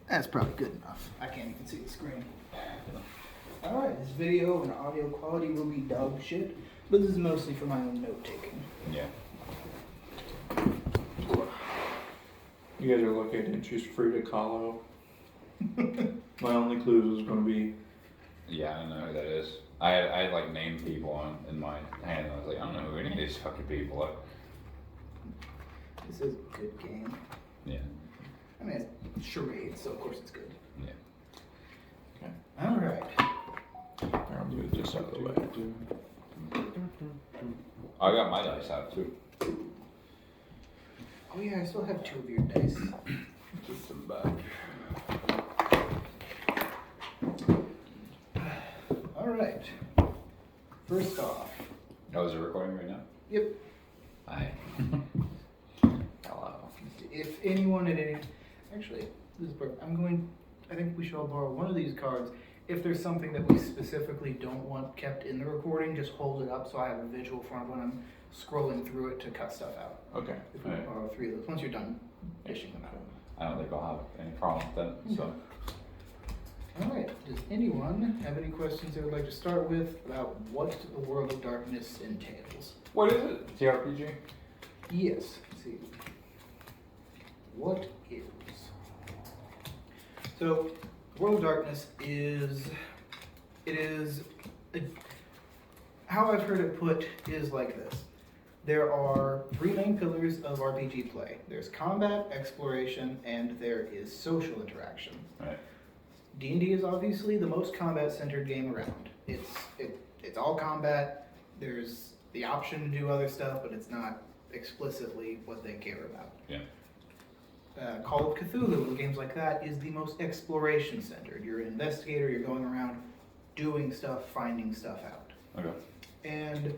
That's probably good enough. I can't even see the screen. Alright, this video and audio quality will be dog shit, but this is mostly for my own note taking. Yeah. You guys are located, choose free to call out. My only clue was going to be. Yeah, I don't know who that is. I had like named people in my hand, and I was like, I don't know who any of these fucking people are. This is a good game. Yeah. I mean, it's charades, so of course it's good. Yeah. Okay. Alright. I'll move this out of the way. I got my dice out too. Oh yeah, I still have 2 of your dice. Put them back. Alright. First off. Oh, is it recording right now? Yep. Hi. Hello. If anyone at any... Actually, this is perfect. I think we should all borrow one of these cards. If there's something that we specifically don't want kept in the recording, just hold it up so I have a visual for when I'm scrolling through it to cut stuff out. Okay. If we borrow 3 of those, once you're done dishing them out. I don't think I'll have any problem with that. So. Alright, does anyone have any questions they would like to start with about what the World of Darkness entails? What is it? TRPG? Yes, let's see. What is? So, World of Darkness how I've heard it put is like this. There are 3 main pillars of RPG play. There's combat, exploration, and there is social interaction. Right. D&D is obviously the most combat-centered game around. It's all combat. There's the option to do other stuff, but it's not explicitly what they care about. Yeah. Call of Cthulhu and games like that is the most exploration-centered. You're an investigator, you're going around doing stuff, finding stuff out. Okay. And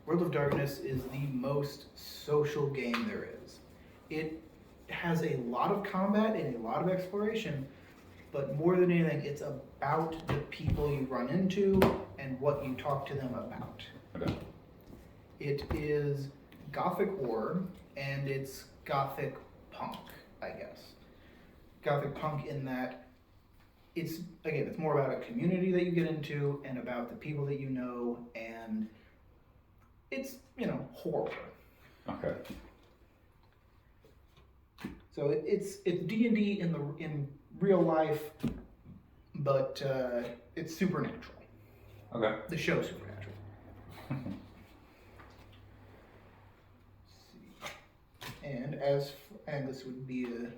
World of Darkness is the most social game there is. It has a lot of combat and a lot of exploration, but more than anything, it's about the people you run into and what you talk to them about. Okay. It is Gothic horror, and it's Gothic punk, I guess. Gothic punk in that it's more about a community that you get into and about the people that you know, and it's, horror. Okay. So it's D&D in real life, but it's supernatural. Okay. The show's supernatural. And this would be a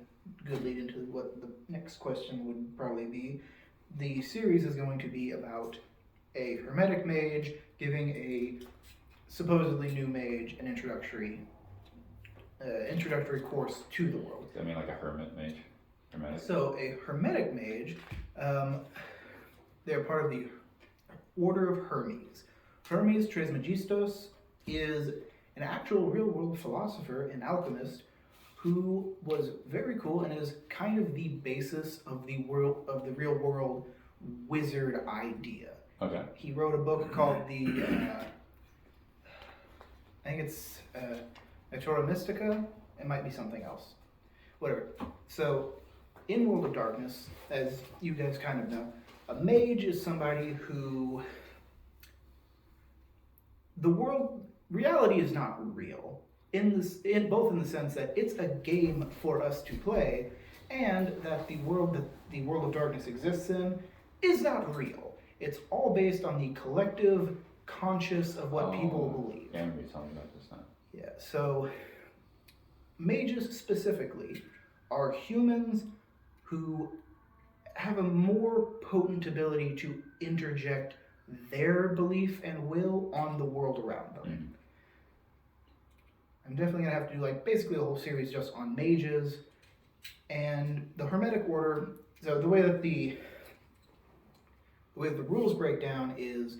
good lead into what the next question would probably be. The series is going to be about a hermetic mage giving a supposedly new mage an introductory course to the world. Does that mean like a hermit mage? Hermetic? So a hermetic mage, they're part of the Order of Hermes. Hermes Trismegistos is an actual real-world philosopher and alchemist who was very cool and is kind of the basis of the real-world wizard idea. Okay. He wrote a book called I think it's Natura Mystica. It might be something else. Whatever. So, in World of Darkness, as you guys kind of know, a mage is somebody who... Reality is not real. Both in the sense that it's a game for us to play, and that the world of Darkness exists in is not real. It's all based on the collective conscious of what people believe. Yeah, we talking about this now. Yeah, so mages specifically are humans who have a more potent ability to interject their belief and will on the world around them. Mm-hmm. I'm definitely going to have to do basically a whole series just on mages and the Hermetic Order. So the way that the rules break down is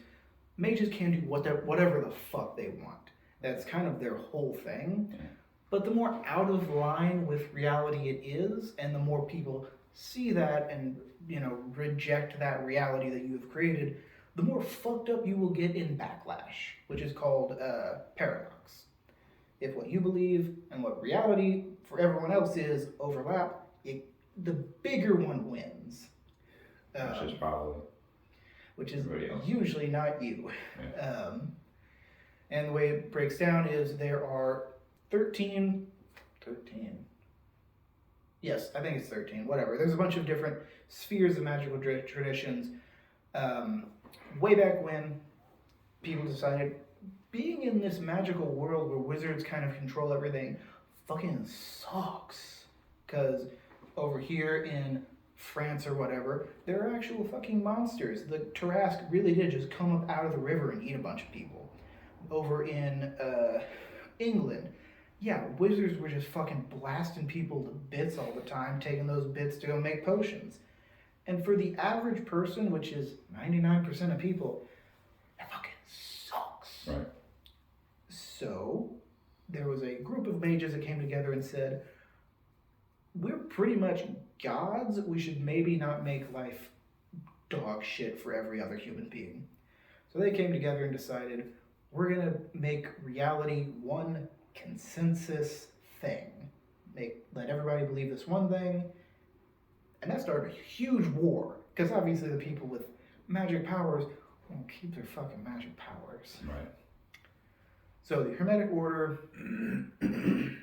mages can do whatever the fuck they want. That's kind of their whole thing. Yeah. But the more out of line with reality it is, and the more people see that and, reject that reality that you have created, the more fucked up you will get in backlash, which is called paradox. If what you believe and what reality for everyone else is overlap, the bigger one wins. Which is probably. Which is everybody else. usually not you. Yeah. And the way it breaks down is there are 13. Yes, I think it's 13, whatever. There's a bunch of different spheres of magical traditions. Way back when, people decided being in this magical world where wizards kind of control everything fucking sucks. Because over here in France or whatever, there are actual fucking monsters. The Tarrasque really did just come up out of the river and eat a bunch of people. Over in England, yeah, wizards were just fucking blasting people to bits all the time, taking those bits to go make potions. And for the average person, which is 99% of people, that fucking sucks. Right. So, there was a group of mages that came together and said, we're pretty much gods, we should maybe not make life dog shit for every other human being. So they came together and decided, we're gonna make reality one consensus thing. Let everybody believe this one thing. And that started a huge war, because obviously the people with magic powers won't keep their fucking magic powers. Right. So the Hermetic Order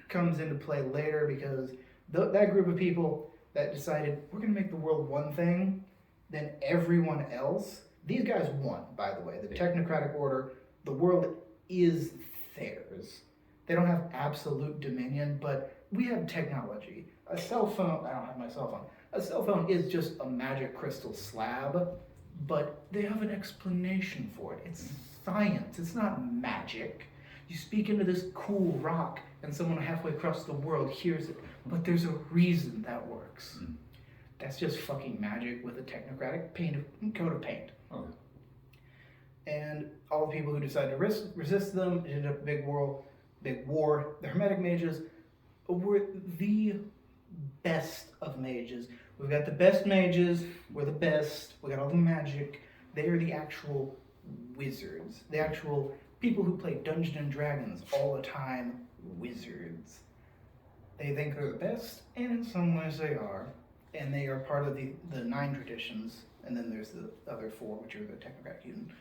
comes into play later because that group of people that decided we're going to make the world one thing, then everyone else, these guys won, by the way. The Technocratic Order, the world is theirs. They don't have absolute dominion, but we have technology. A cell phone, I don't have my cell phone. A cell phone is just a magic crystal slab, but they have an explanation for it. It's science, it's not magic. You speak into this cool rock and someone halfway across the world hears it, but there's a reason that works. That's just fucking magic with a technocratic coat of paint. Okay. And all the people who decided to resist them, it ended up a big war. The Hermetic mages were the best of mages. We've got the best mages, we're the best, we got all the magic. They are the actual wizards, the actual people who play Dungeons and Dragons all the time, wizards. They think they're the best, and in some ways they are. And they are part of the 9 traditions, and then there's the other 4, which are the Technocratic Union.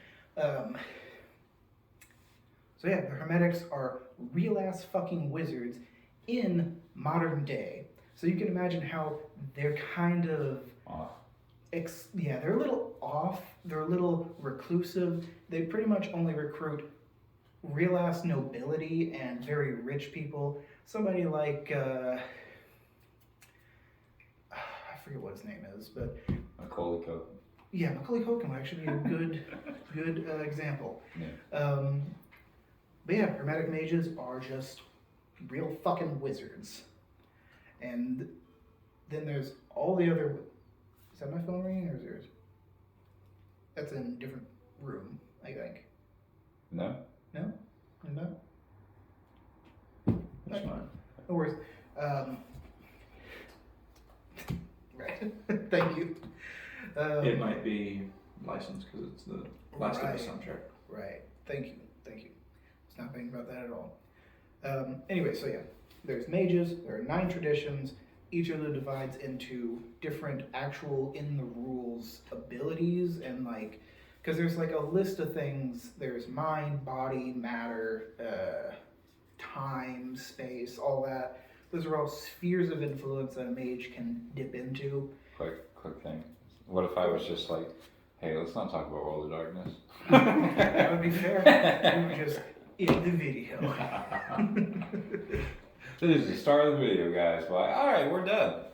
So yeah, the Hermetics are real-ass fucking wizards in modern day. So you can imagine how they're kind of... they're a little off, they're a little reclusive. They pretty much only recruit real-ass nobility and very rich people. Somebody like... I forget what his name is, but... Macaulay Culkin. Yeah, Macaulay Culkin would actually be a good example. Yeah. But yeah, Hermetic mages are just real fucking wizards. And then there's all the other... Is that my phone ringing or is yours? That's in a different room, I think. No? No? No? That's fine. No worries. Right. Thank you. It might be licensed because it's the last of the soundtrack. Right. Thank you. I was not thinking about that at all. Anyway, so yeah. There's mages, there are 9 traditions. Each of them divides into different actual in the rules abilities and like, because there's like a list of things. There's mind, body, matter, time, space, all that. Those are all spheres of influence that a mage can dip into. Quick thing. What if I was just like, hey, let's not talk about World of Darkness? That would be fair. We were just in the video. This is the start of the video, guys. Like, all right, we're done.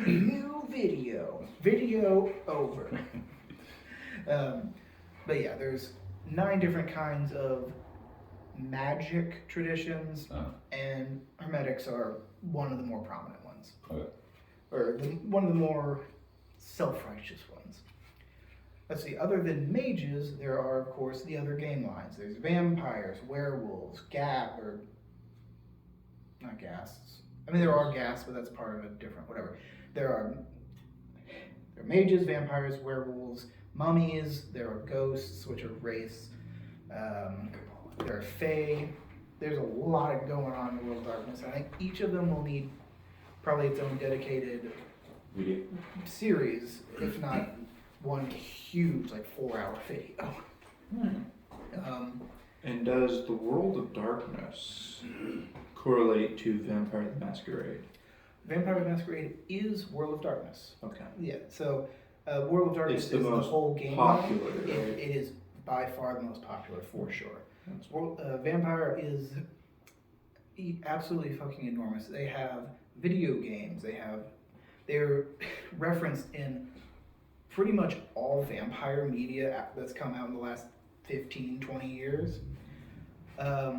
New video. Video over. But yeah, there's 9 different kinds of magic traditions, and Hermetics are one of the more prominent ones. Okay. Or one of the more self-righteous ones. Let's see, other than mages, there are, of course, the other game lines. There's vampires, werewolves, not ghasts. I mean, there are ghasts, but that's part of a different, whatever. There are mages, vampires, werewolves, mummies, there are ghosts, which are wraiths, there are fae. There's a lot going on in the World of Darkness. I think each of them will need probably its own dedicated Video. series, if not one huge, like 4-hour video. And does the World of Darkness correlate to Vampire the Masquerade? Vampire the Masquerade is World of Darkness. Okay. Yeah, so World of Darkness It's the is the most whole game. popular, line. right? It is by far the most popular, for sure. That's Vampire is absolutely fucking enormous. They have video games. They're referenced in pretty much all vampire media that's come out in the last 15, 20 years. Yeah.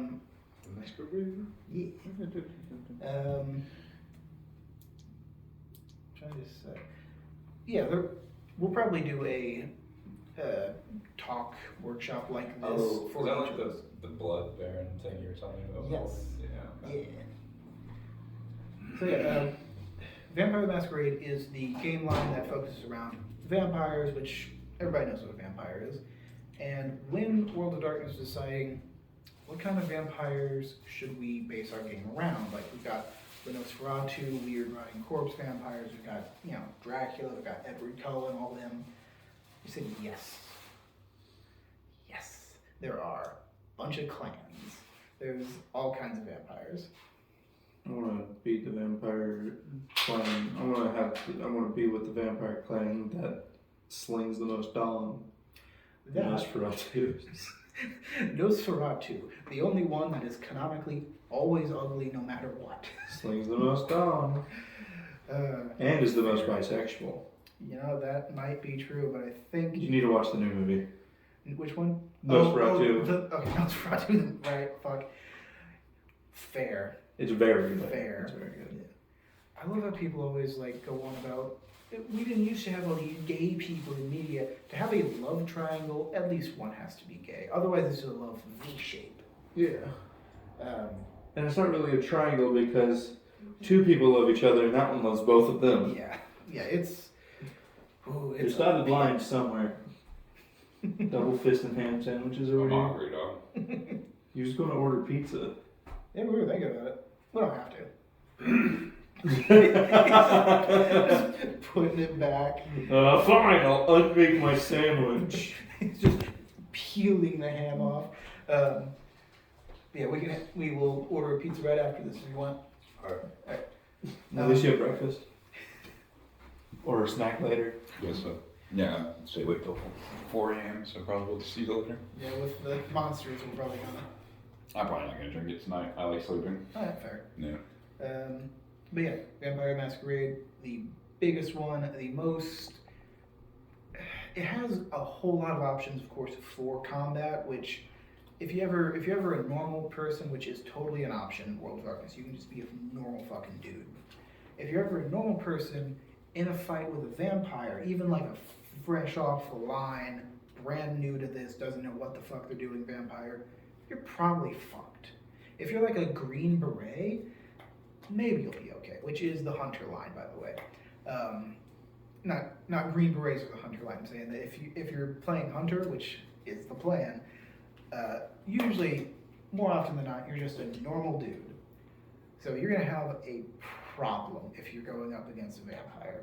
Trying to say, yeah, we'll probably do a talk workshop like this. Is that like the Blood Baron thing you were telling me about? Yes. Yeah. Yeah. So yeah, Vampire the Masquerade is the game line that focuses around vampires, which everybody knows what a vampire is. And when World of Darkness was deciding what kind of vampires should we base our game around, like we've got the Nosferatu, weird rotting corpse vampires, we've got, Dracula, we've got Edward Cullen, all them. We said yes. Yes, there are a bunch of clans. There's all kinds of vampires. I want to beat the vampire clan. I want to be with the vampire clan that slings the most Dawn. Nosferatu. Nosferatu, the only one that is canonically always ugly no matter what. Slings the most Dawn. And is the most bisexual. That might be true, but I think... You need to watch the new movie. Which one? Nosferatu. Okay, Nosferatu, right, fuck. Fair. It's very good. Fair. It's very good. I love how people always go on about, we didn't used to have all these gay people in media. To have a love triangle, at least one has to be gay. Otherwise it's a love V-shape. Yeah. And it's not really a triangle because two people love each other and that one loves both of them. Yeah, it's... Ooh, it's There's dotted lines somewhere. Double fist and ham sandwiches over I'm here. hungry, dog. You're just going to order pizza. Yeah, we were thinking about it. We don't have to. Just putting it back. Fine, I'll unbake my sandwich. He's just peeling the ham off. Yeah, we will order a pizza right after this if you want. Alright. At least you have breakfast. Or a snack later. Guess so. Yeah, say wait till 4 a.m. so probably we'll see you later. Yeah, with the monsters, we're probably gonna. I'm probably not gonna drink it tonight. I like sleeping. Alright, fair. Yeah. But yeah, Vampire Masquerade, the biggest one, the most. It has a whole lot of options, of course, for combat. Which, if you're ever a normal person, which is totally an option in World of Darkness, you can just be a normal fucking dude. If you're ever a normal person in a fight with a vampire, even like a fresh off the line, brand new to this, doesn't know what the fuck they're doing vampire, you're probably fucked. If you're like a green beret, maybe you'll be okay, which is the Hunter line, by the way. Not green berets are the Hunter line. I'm saying that if you're playing Hunter, which is the plan, usually, more often than not, you're just a normal dude. So you're gonna have a problem if you're going up against a vampire.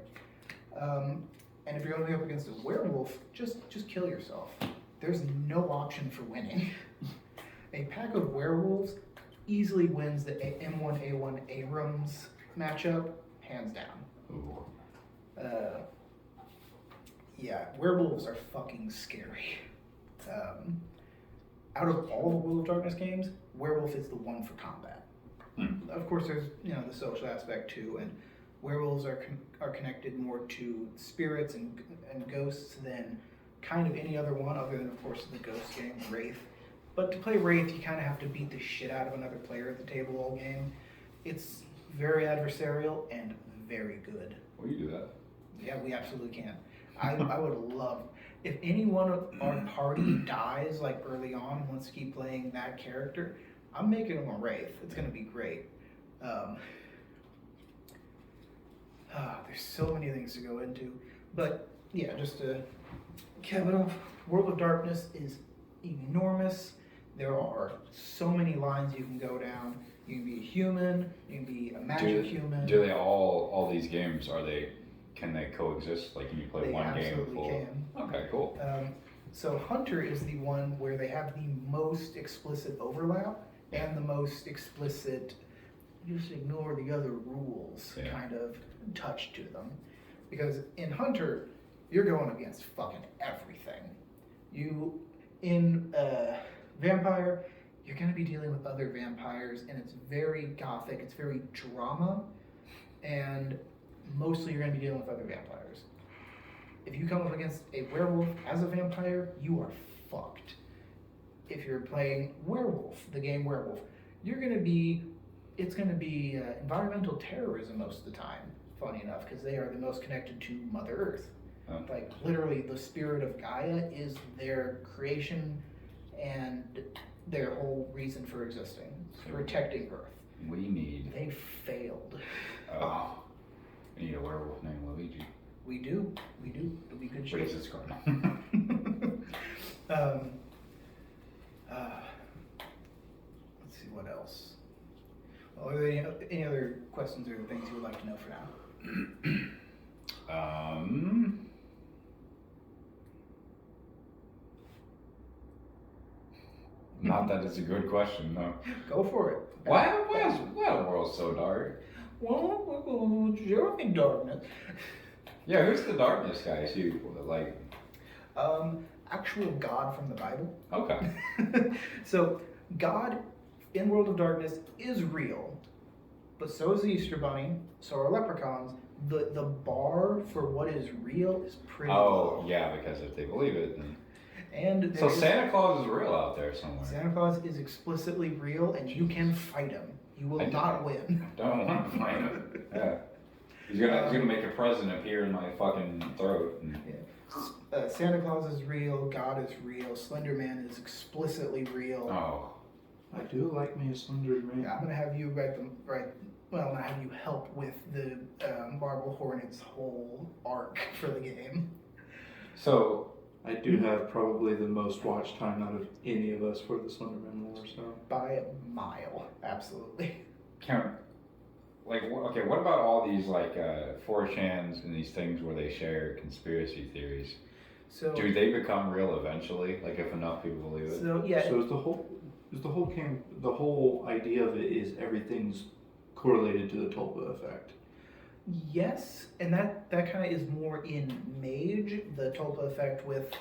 And if you're going up against a werewolf, just kill yourself. There's no option for winning. A pack of werewolves easily wins the M1A1 Abrams matchup, hands down. Ooh. Yeah, werewolves are fucking scary. Out of all the World of Darkness games, werewolf is the one for combat. Of course, there's the social aspect too, and werewolves are connected more to spirits and ghosts than kind of any other one, other than of course the ghost game, Wraith. But to play Wraith, you kind of have to beat the shit out of another player at the table all game. It's very adversarial and very good. Will you do that? Yeah, we absolutely can. I would love, if anyone of our party dies like early on and wants to keep playing that character, I'm making them a Wraith. It's going to be great. There's so many things to go into. But yeah, just to cap it off, World of Darkness is enormous. There are so many lines you can go down. You can be a human. You can be a magic human. Do they all these games can they coexist? Like, can you play one game full? Can. Okay, cool. So Hunter is the one where they have the most explicit overlap and the most explicit just ignore the other rules kind of touch to them. Because in Hunter, you're going against fucking everything. In Vampire, you're going to be dealing with other vampires, and it's very gothic, it's very drama, and mostly you're going to be dealing with other vampires. If you come up against a werewolf as a vampire, you are fucked. If you're playing Werewolf, the game Werewolf, it's going to be environmental terrorism most of the time, funny enough, because they are the most connected to Mother Earth. Oh. Like, literally, the spirit of Gaia is their creation and their whole reason for existing, protecting Earth. They failed. Oh. We need a werewolf named Luigi. We do. It'll be good shit. What is this card? Let's see what else. Well, are there any other questions or things you would like to know for now? Not that it's a good question, no. Go for it. Why the world's so dark? Well, you're in darkness. Yeah, who's the darkness guy? Is he like? Actual God from the Bible. Okay. So God in World of Darkness is real, but so is the Easter Bunny. So are leprechauns. The bar for what is real is pretty low. Yeah, because if they believe it, then. And So Santa Claus is real out there somewhere. Santa Claus is explicitly real, and you can fight him. You will not win. Don't want to fight him. Yeah. He's gonna make a present appear in my fucking throat. Yeah. Santa Claus is real. God is real. Slender Man is explicitly real. Oh. I do like me a Slender Man. Yeah, I'm gonna have you I'm gonna have you help with the Marble Hornets whole arc for the game. So. I do have probably the most watch time out of any of us for the Slender Man lore, so. By a mile, absolutely. What about all these 4chans and these things where they share conspiracy theories? So do they become real eventually? Like if enough people believe it? So yeah. So the whole idea of it is everything's correlated to the Tulpa effect. Yes, and that kind of is more in Mage, the Tulpa effect with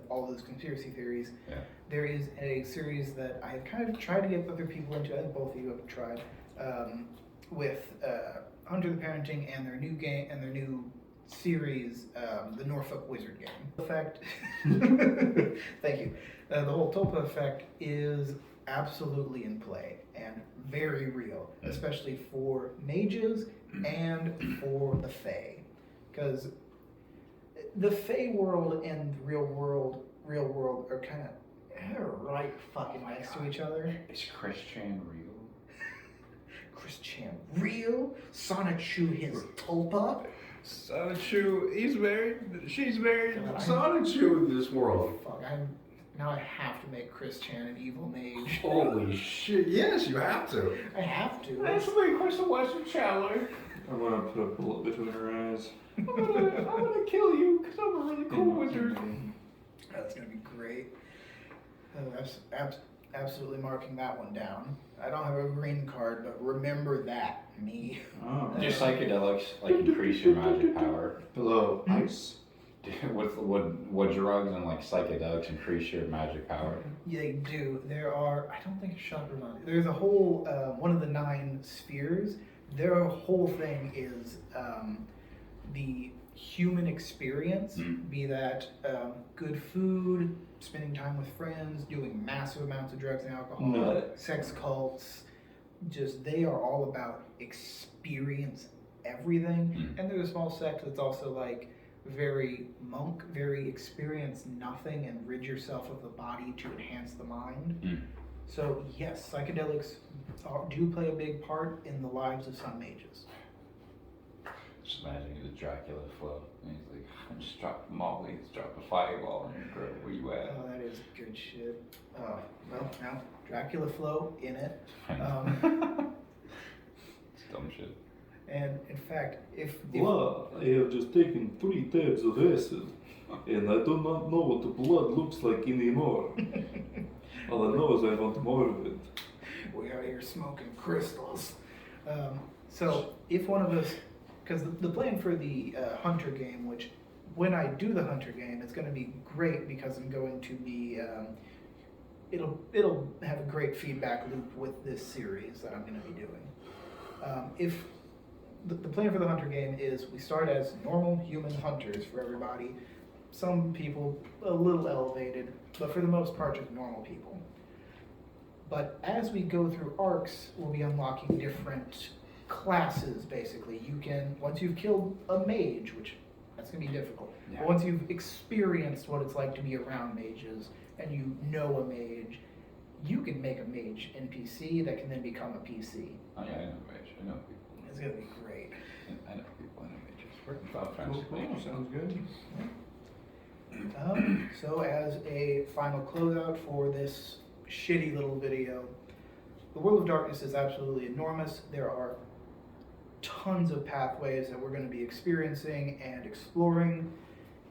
all those conspiracy theories. Yeah. There is a series that I've kind of tried to get other people into. I think both of you have tried with Hunter the Parenting and their new game and their new series, the Norfolk Wizard game. Effect. Thank you. The whole Tulpa effect is absolutely in play and very real, especially for mages and for the Fae, because the Fae world and the real world are kind of right fucking next to each other. Is Chris-chan real? Chris-chan real? Sonichu his Tulpa? Sonichu, she's married. God, Sonichu in this world. Fuck, now I have to make Chris-chan an evil mage. Holy shit, yes, you have to. I have to. That's the way Chris Western Chandler. I'm gonna put a bullet between her eyes. I'm gonna kill you because I'm a really cool wizard. That's gonna be great. Absolutely marking that one down. I don't have a green card, but remember that, me. Oh. Just psychedelics increase your magic power. Hello, ice. With would drugs and psychedelics increase your magic power? Yeah, they do. There are, I don't think it's chakras on it. There's a whole, one of the 9 spheres. Their whole thing is the human experience, be that good food, spending time with friends, doing massive amounts of drugs and alcohol, sex cults. Just, they are all about experience everything. And there's a small sect that's also very monk, very experience nothing and rid yourself of the body to enhance the mind. So yes, psychedelics do play a big part in the lives of some mages. Just imagine the Dracula flow. And he's like, I just dropped Molly, just dropped a fireball in your girl. Where you at? Oh, that is good shit. Oh, well, now Dracula flow in it. It's dumb shit. And in fact, if Blood, I have just taken 3 tabs of acid, and I do not know what the blood looks like anymore. All I know is I want more of it. we out here smoking crystals. So if one of us, because the plan for the Hunter game, which when I do the Hunter game, it's going to be great because I'm going to be, it'll have a great feedback loop with this series that I'm going to be doing. If the plan for the Hunter game is we start as normal human hunters for everybody. Some people a little elevated, but for the most part just normal people. But as we go through arcs, we'll be unlocking different classes, basically. You can, once you've killed a mage, which that's going to be difficult, Yeah. but once you've experienced what it's like to be around mages, and you know a mage, you can make a mage NPC that can then become a PC. Oh yeah, I know Mage. I know people. It's going to be great. I know people. I know Mages. We're in Final Fantasy. Cool, sounds good. So as a final closeout for this shitty little video, the World of Darkness is absolutely enormous. There are tons of pathways that we're going to be experiencing and exploring,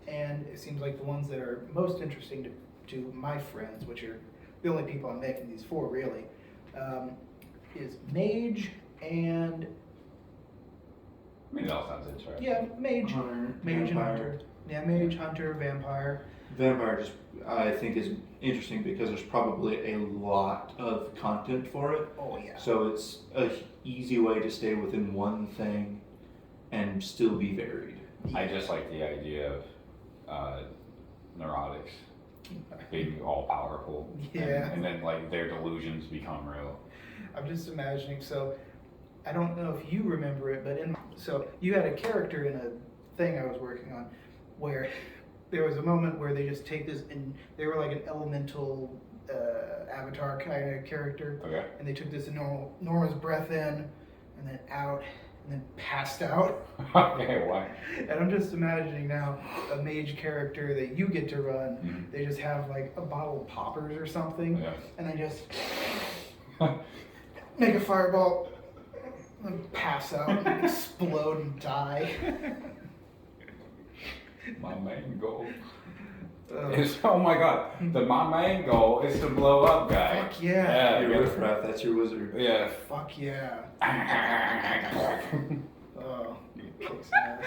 and it seems like the ones that are most interesting to my friends, which are the only people I'm making these for really, is Mage and I mean, it all sounds interesting. yeah, Mage, Hunter, Mage and vampire. Hunter. Yeah, Mage, Hunter, Vampire. Vampire just, I think, is interesting because there's probably a lot of content for it. Oh yeah. So it's a easy way to stay within one thing and still be varied. I just like the idea of neurotics being all powerful. Yeah. And then like their delusions become real. I'm just imagining, so I don't know if you remember it, but so you had a character in a thing I was working on where there was a moment where they just take this and they were like an elemental avatar kind of character, Okay. and they took this enormous breath in and then out and then passed out. Okay, why? And I'm just imagining now a mage character that you get to run. Mhm. They just have like a bottle of poppers or something, Yeah. and then just make a fireball, and pass out, and explode and die. My main goal Uh, is, oh my god, my main goal is to blow up guy. Fuck yeah. Your Yeah. riffraff, that's your wizard. Yeah. Fuck yeah. Oh, kicks ass.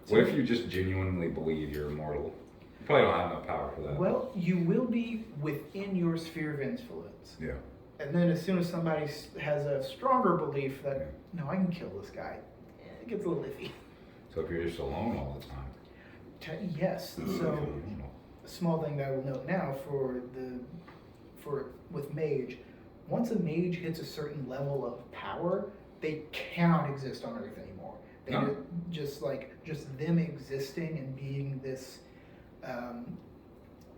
What if you just genuinely believe you're immortal? You probably don't have enough power for that. Well, you will be within your sphere of influence. Yeah. And then as soon as somebody has a stronger belief that, no, I can kill this guy, it gets a little iffy. So if you're just alone all the time. Yes, so a small thing that I will note now with mage, once a mage hits a certain level of power, they cannot exist on Earth anymore. They No. just them existing and being this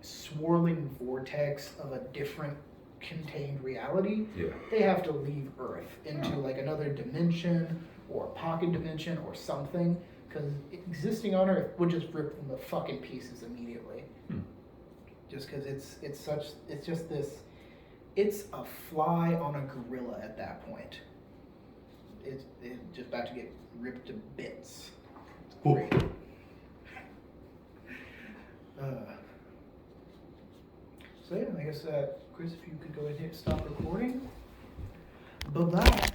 swirling vortex of a different contained reality. Yeah. They have to leave Earth into Oh. like another dimension or a pocket dimension or something, because existing on Earth would just rip them to fucking pieces immediately. Hmm. Just because it's a fly on a gorilla at that point. It's just about to get ripped to bits. It's great. So yeah, I guess Chris, if you could go ahead and stop recording. Bye bye.